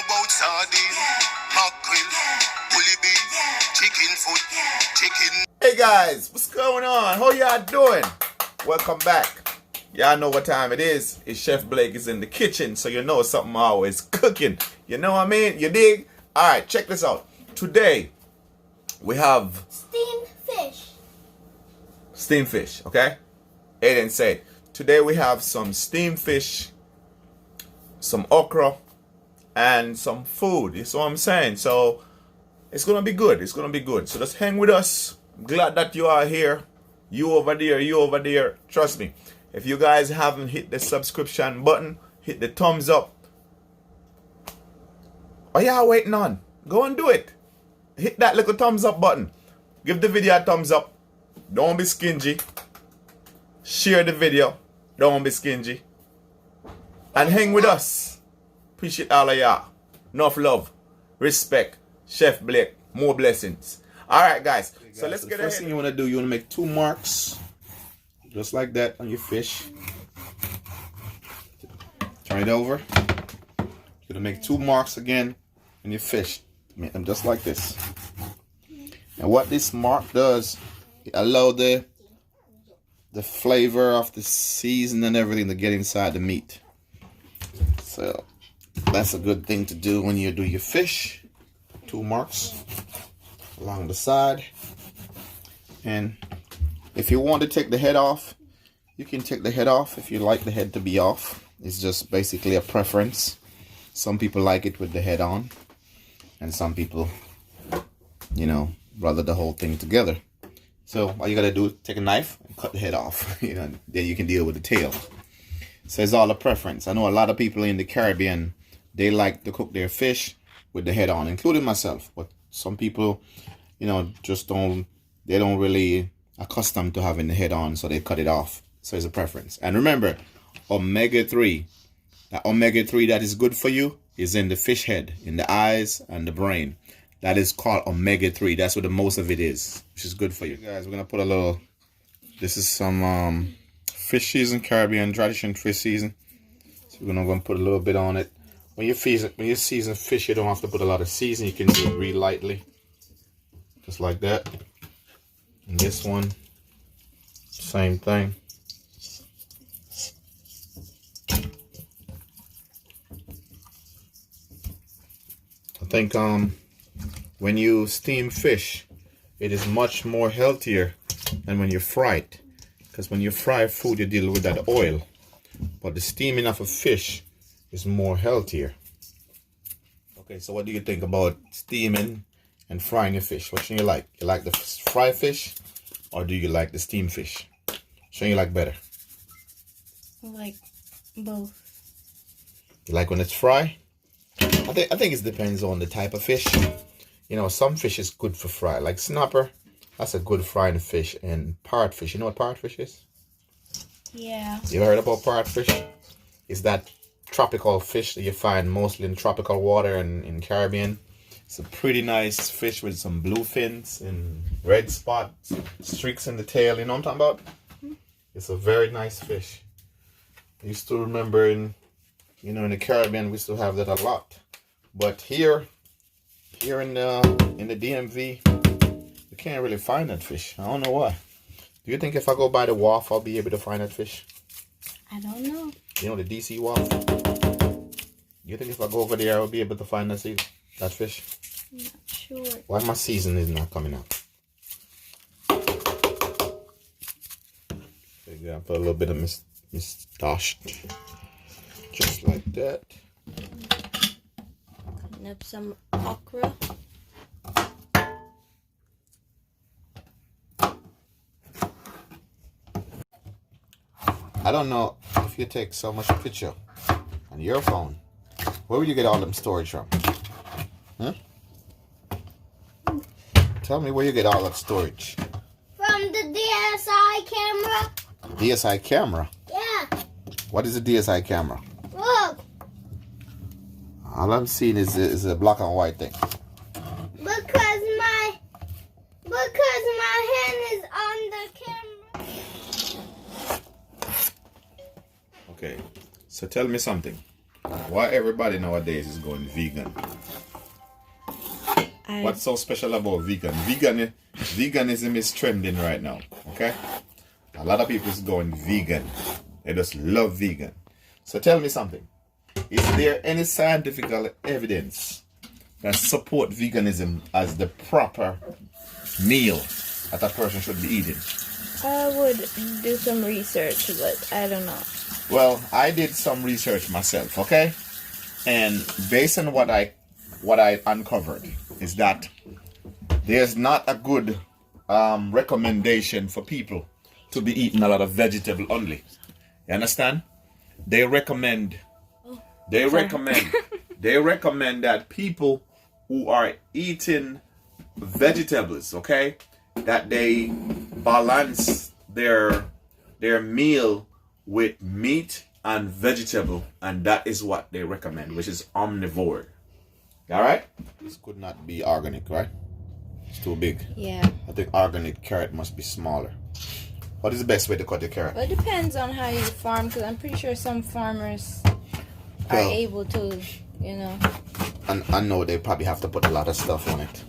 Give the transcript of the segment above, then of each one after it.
about sardine, mackerel, bully beef, chicken foot, chicken. Hey guys, what's going on? How y'all doing? Welcome back. Y'all know what time it is. It's Chef Blake is in the kitchen, so you know something always cooking. You know what I mean? You dig? Alright, check this out. Today, we have steamed fish. Steamed fish, okay? Aiden said. Today we have some steamed fish, some okra, and some food. You see what I'm saying? So, it's gonna be good. It's gonna be good. So just hang with us. I'm glad that you are here. You over there, you over there. Trust me. If you guys haven't hit the subscription button, hit the thumbs up. What y'all waiting on? Go and do it. Hit that little thumbs up button. Give the video a thumbs up. Don't be stingy. Share the video. Don't be stingy. And hang with us. Appreciate all of y'all. Enough love. Respect. Chef Blake. More blessings. Alright guys. So let's get ahead. First thing you want to do, you want to make 2 marks. Just like that on your fish. Turn it over. You're going to make 2 marks again on your fish. Make them just like this. And what this mark does, it allows the flavor of the season and everything to get inside the meat. So that's a good thing to do when you do your fish. 2 marks along the side. And if you want to take the head off, you can take the head off if you like the head to be off. It's just basically a preference. Some people like it with the head on, and some people, you know, rather the whole thing together. So all you gotta do is take a knife and cut the head off. You know, then you can deal with the tail. So it's all a preference. I know a lot of people in the Caribbean, they like to cook their fish with the head on, including myself. But some people, you know, just don't really accustomed to having the head on, so they cut it off. So it's a preference. And remember, omega-3, that omega-3 that is good for you is in the fish head, in the eyes and the brain. That is called omega-3. That's what the most of it is, which is good for you. Guys, we're gonna put a little, this is some fish season, Caribbean tradition fish season. So we're gonna put a little bit on it. When you season fish, you don't have to put a lot of season. You can do it real lightly, just like that. And this one, same thing. I think when you steam fish, it is much more healthier than when you fry it. Because when you fry food, you deal with that oil. But the steaming of a fish is more healthier. Okay, so what do you think about steaming and frying your fish? What should you like? You like the fried fish, or do you like the steamed fish? Which one you like better? I like both. You like when it's fried? I think it depends on the type of fish. You know, some fish is good for fry, like snapper. That's a good frying fish. And parrotfish. You know what parrotfish is? Yeah. You heard about parrotfish? It's that tropical fish that you find mostly in tropical water and in Caribbean. It's a pretty nice fish with some blue fins and red spots, streaks in the tail. You know what I'm talking about? It's a very nice fish. I used to remember in the Caribbean, we still have that a lot. But here in the DMV, you can't really find that fish. I don't know why. Do you think if I go by the wharf, I'll be able to find that fish? I don't know. You know, the DC wharf? You think if I go over there, I'll be able to find that fish? I'm not sure. Why my season is not coming out? Okay, yeah, put a little bit of moustache. Just like that. Cutting up some okra. I don't know if you take so much picture on your phone. Where would you get all them storage from? Huh? Tell me where you get all that storage. From the DSI camera. DSI camera? Yeah. What is a DSI camera? Look. All I'm seeing is a black and white thing. Because my hand is on the camera. Okay. So tell me something. Why everybody nowadays is going vegan? What's so special about vegan? Veganism is trending right now. Okay, a lot of people is going vegan. They just love vegan. So tell me something. Is there any scientific evidence that support veganism as the proper meal that a person should be eating? I would do some research, but I don't know. Well, I did some research myself, okay? And based on what I uncovered is that there's not a good recommendation for people to be eating a lot of vegetable only. You understand? They recommend that people who are eating vegetables, okay, that they balance their meal with meat and vegetable, and that is what they recommend, which is omnivore. All right? This could not be organic, right? It's too big. Yeah. I think organic carrot must be smaller. What is the best way to cut the carrot? Well, it depends on how you farm, because I'm pretty sure some farmers are able to, you know. And I know they probably have to put a lot of stuff on it.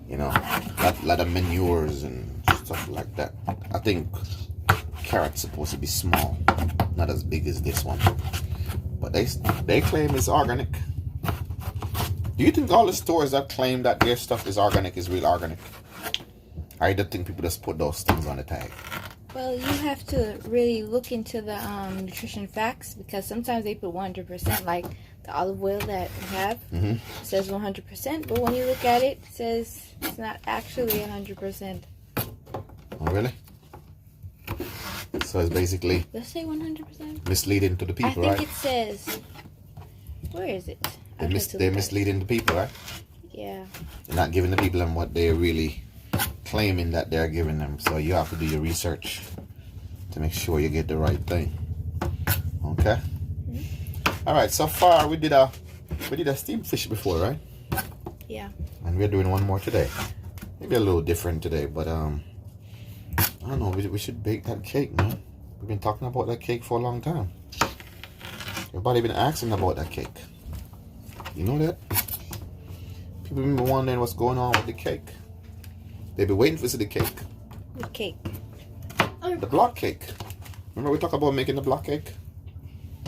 You know, a lot of manures and stuff like that. I think carrot's supposed to be small, not as big as this one. But they claim it's organic. Do you think all the stores that claim that their stuff is organic is real organic? I don't think people just put those things on the tag. Well, you have to really look into the nutrition facts, because sometimes they put 100%, like the olive oil that we have says 100%, but when you look at it, it says it's not actually 100%. Oh, really? So it's basically Does it say 100%? misleading to the people, I right? think it says, where is it? They're misleading the people, right? Yeah. They're not giving the people them what they're really claiming that they're giving them. So you have to do your research to make sure you get the right thing. Okay. All right. So far we did a steamed fish before, right? Yeah. And we're doing one more today. Maybe a little different today, but I don't know. We should bake that cake, man. We've been talking about that cake for a long time. Everybody been asking about that cake. You know that? People been wondering what's going on with the cake. They've been waiting for the cake. What cake? The block cake. Remember we talked about making the block cake?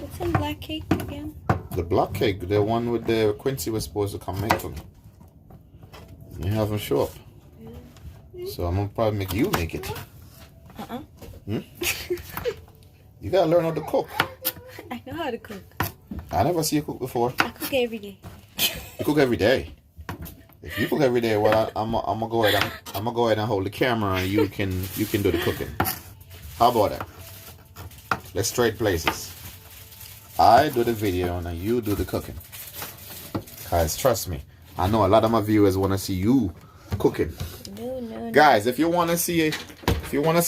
What's in black cake again? The block cake, the one with the Quincy was supposed to come make for me. You have him show up. So I'm gonna probably make you make it. You gotta learn how to cook. I know how to cook. I never see you cook before. I cook every day. You cook every day. If you cook every day, well, I'm gonna go ahead and hold the camera, and you can do the cooking. How about that? Let's trade places. I do the video and you do the cooking. Guys, trust me, I know a lot of my viewers want to see you cooking. No. Guys, if you want to see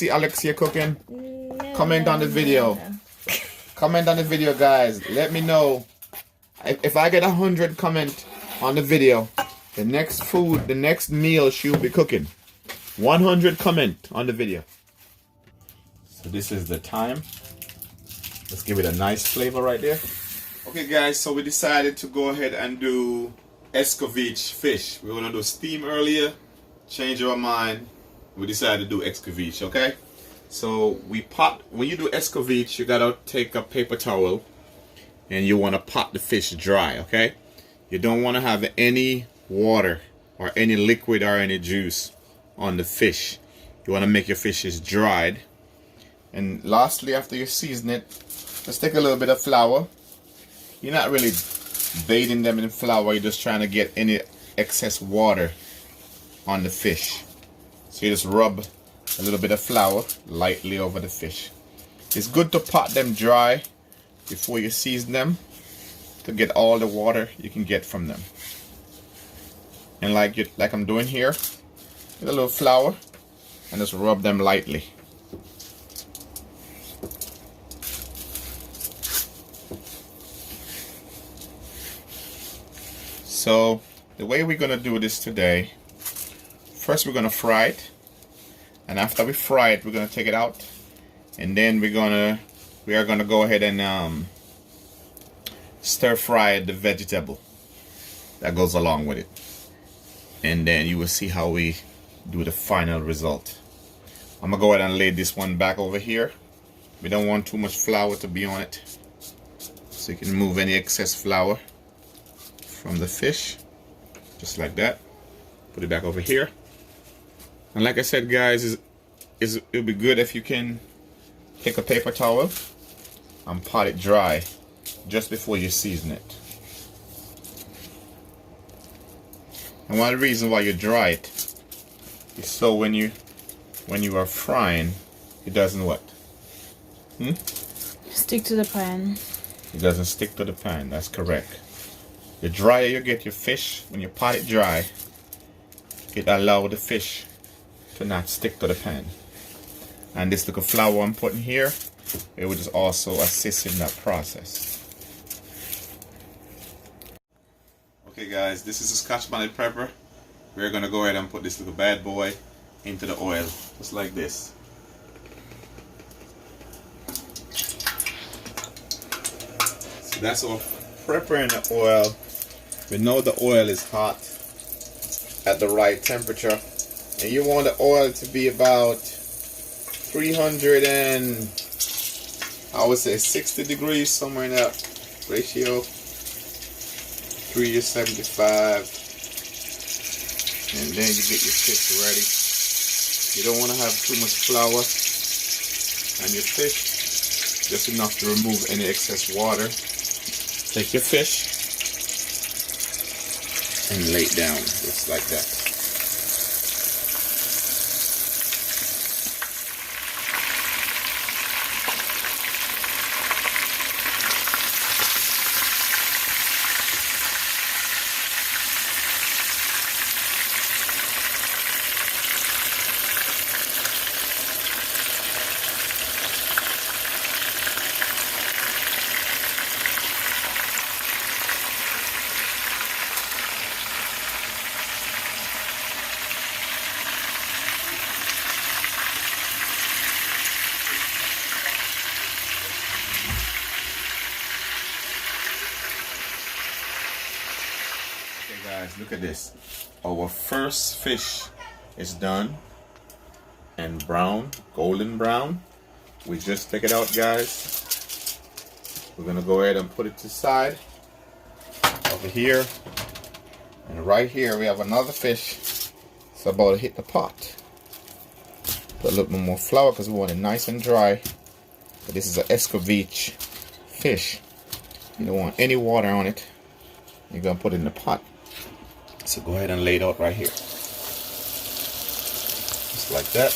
Alexia cooking, comment on the video. Comment on the video, guys. Let me know if I get 100 comment on the video. The next meal she'll be cooking. 100 comment on the video. So this is the time. Let's give it a nice flavor right there. Okay, guys, so we decided to go ahead and do Escovitch fish. We were gonna do steam earlier, change our mind. We decided to do Escovitch, okay? So when you do Escovitch, you gotta take a paper towel and you wanna pot the fish dry, okay? You don't wanna have any water or any liquid or any juice on the fish. You wanna make your fishes dried. And lastly, after you season it, just take a little bit of flour. You're not really bathing them in flour, you're just trying to get any excess water on the fish. So you just rub a little bit of flour lightly over the fish. It's good to pot them dry before you season them to get all the water you can get from them. And like I'm doing here, get a little flour and just rub them lightly. So the way we're gonna do this today, first we're gonna fry it, and after we fry it, we're gonna take it out, and then we are gonna go ahead and stir fry the vegetable that goes along with it. And then you will see how we do the final result. I'm gonna go ahead and lay this one back over here. We don't want too much flour to be on it, so you can remove any excess flour from the fish, just like that. Put it back over here. And like I said, guys, it'll be good if you can take a paper towel and pot it dry just before you season it. And one of the reasons why you dry it is so when you are frying, it doesn't what? Stick to the pan. It doesn't stick to the pan. That's correct. The drier you get your fish, when you pot it dry, it allows the fish to not stick to the pan. And this little flour I'm putting here, it will just also assist in that process. Okay guys, this is a Scotch bonnet pepper. We're gonna go ahead and put this little bad boy into the oil, just like this. So that's our pepper in the oil. We know the oil is hot at the right temperature, and you want the oil to be about 300 and I would say 60 degrees, somewhere in that ratio. 3 to 75, and then you get your fish ready. You don't want to have too much flour on your fish, just enough to remove any excess water. Take your fish and lay it down just like that. Guys, look at this. Our first fish is done and brown, golden brown. We just take it out, guys. We're gonna go ahead and put it to the side over here, and right here we have another fish. It's about to hit the pot. Put a little bit more flour because we want it nice and dry. But this is an Escovitch fish. You don't want any water on it. You're gonna put it in the pot. So go ahead and lay it out right here. Just like that.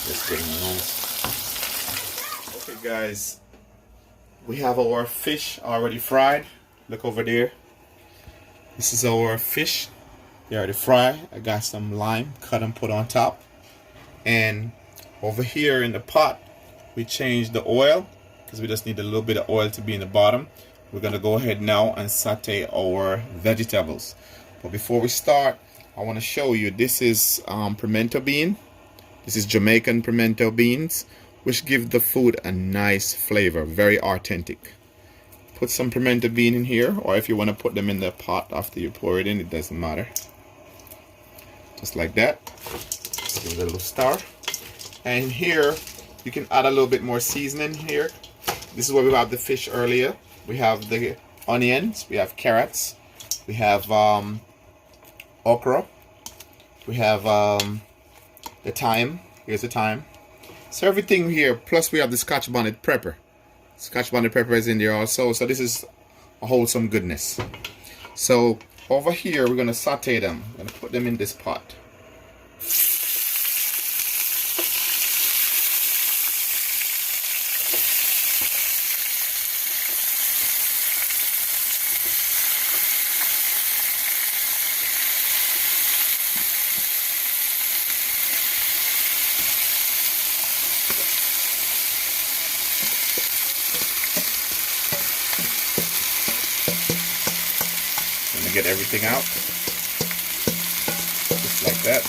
Just getting nice. Okay guys, we have our fish already fried. Look over there. This is our fish. They already fried. I got some lime cut and put on top. And over here in the pot, we changed the oil, because we just need a little bit of oil to be in the bottom. We're gonna go ahead now and saute our vegetables. But before we start, I want to show you, this is pimento bean. This is Jamaican pimento beans, which give the food a nice flavor, very authentic. Put some pimento bean in here, or if you want to put them in the pot after you pour it in, it doesn't matter. Just like that. Give it a little stir. And here, you can add a little bit more seasoning here. This is where we have the fish earlier. We have the onions, we have carrots, we have okra, we have the thyme. Here's the thyme. So everything here, plus we have the Scotch bonnet pepper. Scotch bonnet pepper is in there also. So this is a wholesome goodness. So over here, we're gonna saute them. I'm gonna put them in this pot. Get everything out just like that.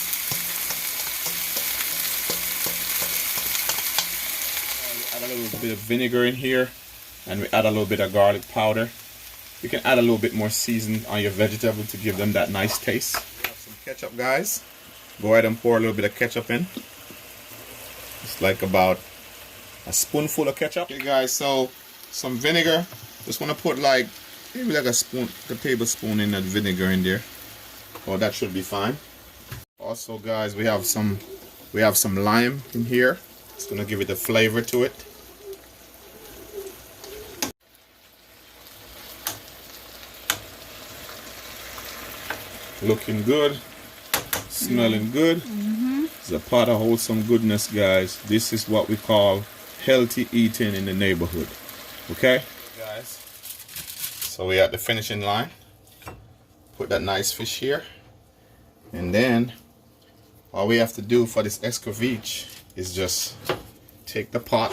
little bit of vinegar in here, and we add a little bit of garlic powder. You can add a little bit more seasoning on your vegetable to give them that nice taste. We have some ketchup, guys. Go ahead and pour a little bit of ketchup in. It's like about a spoonful of ketchup. Okay, guys, so some vinegar. Just want to put like maybe like a tablespoon in that vinegar in there. Oh, that should be fine. Also, guys, we have some lime in here. It's gonna give it a flavor to it. Looking good, smelling good. It's a pot of wholesome goodness, guys. This is what we call healthy eating in the neighborhood. Okay, guys. So we're at the finishing line. Put that nice fish here, and then all we have to do for this Escovitch is just take the pot,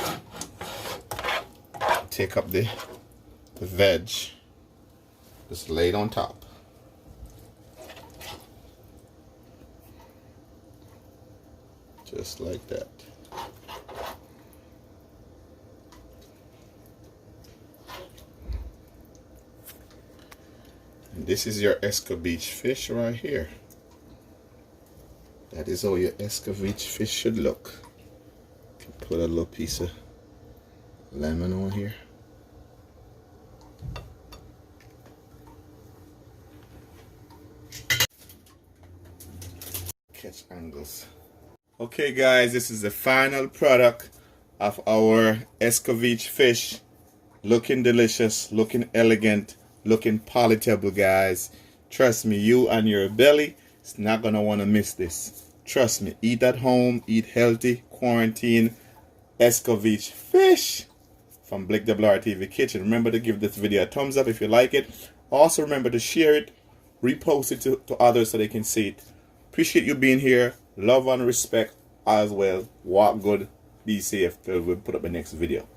take up the veg, just lay it on top. Just like that. And this is your Escovitch fish right here. That is how your Escovitch fish should look. You can put a little piece of lemon on here. Catch angles. Okay, guys, this is the final product of our Escovitch fish. Looking delicious, looking elegant, looking palatable, guys. Trust me, you and your belly is not gonna want to miss this. Trust me, eat at home, eat healthy, quarantine, Escovitch fish from Blick WR TV Kitchen. Remember to give this video a thumbs up if you like it. Also remember to share it, repost it to others so they can see it. Appreciate you being here. Love and respect as well. Walk good, be safe till we put up the next video.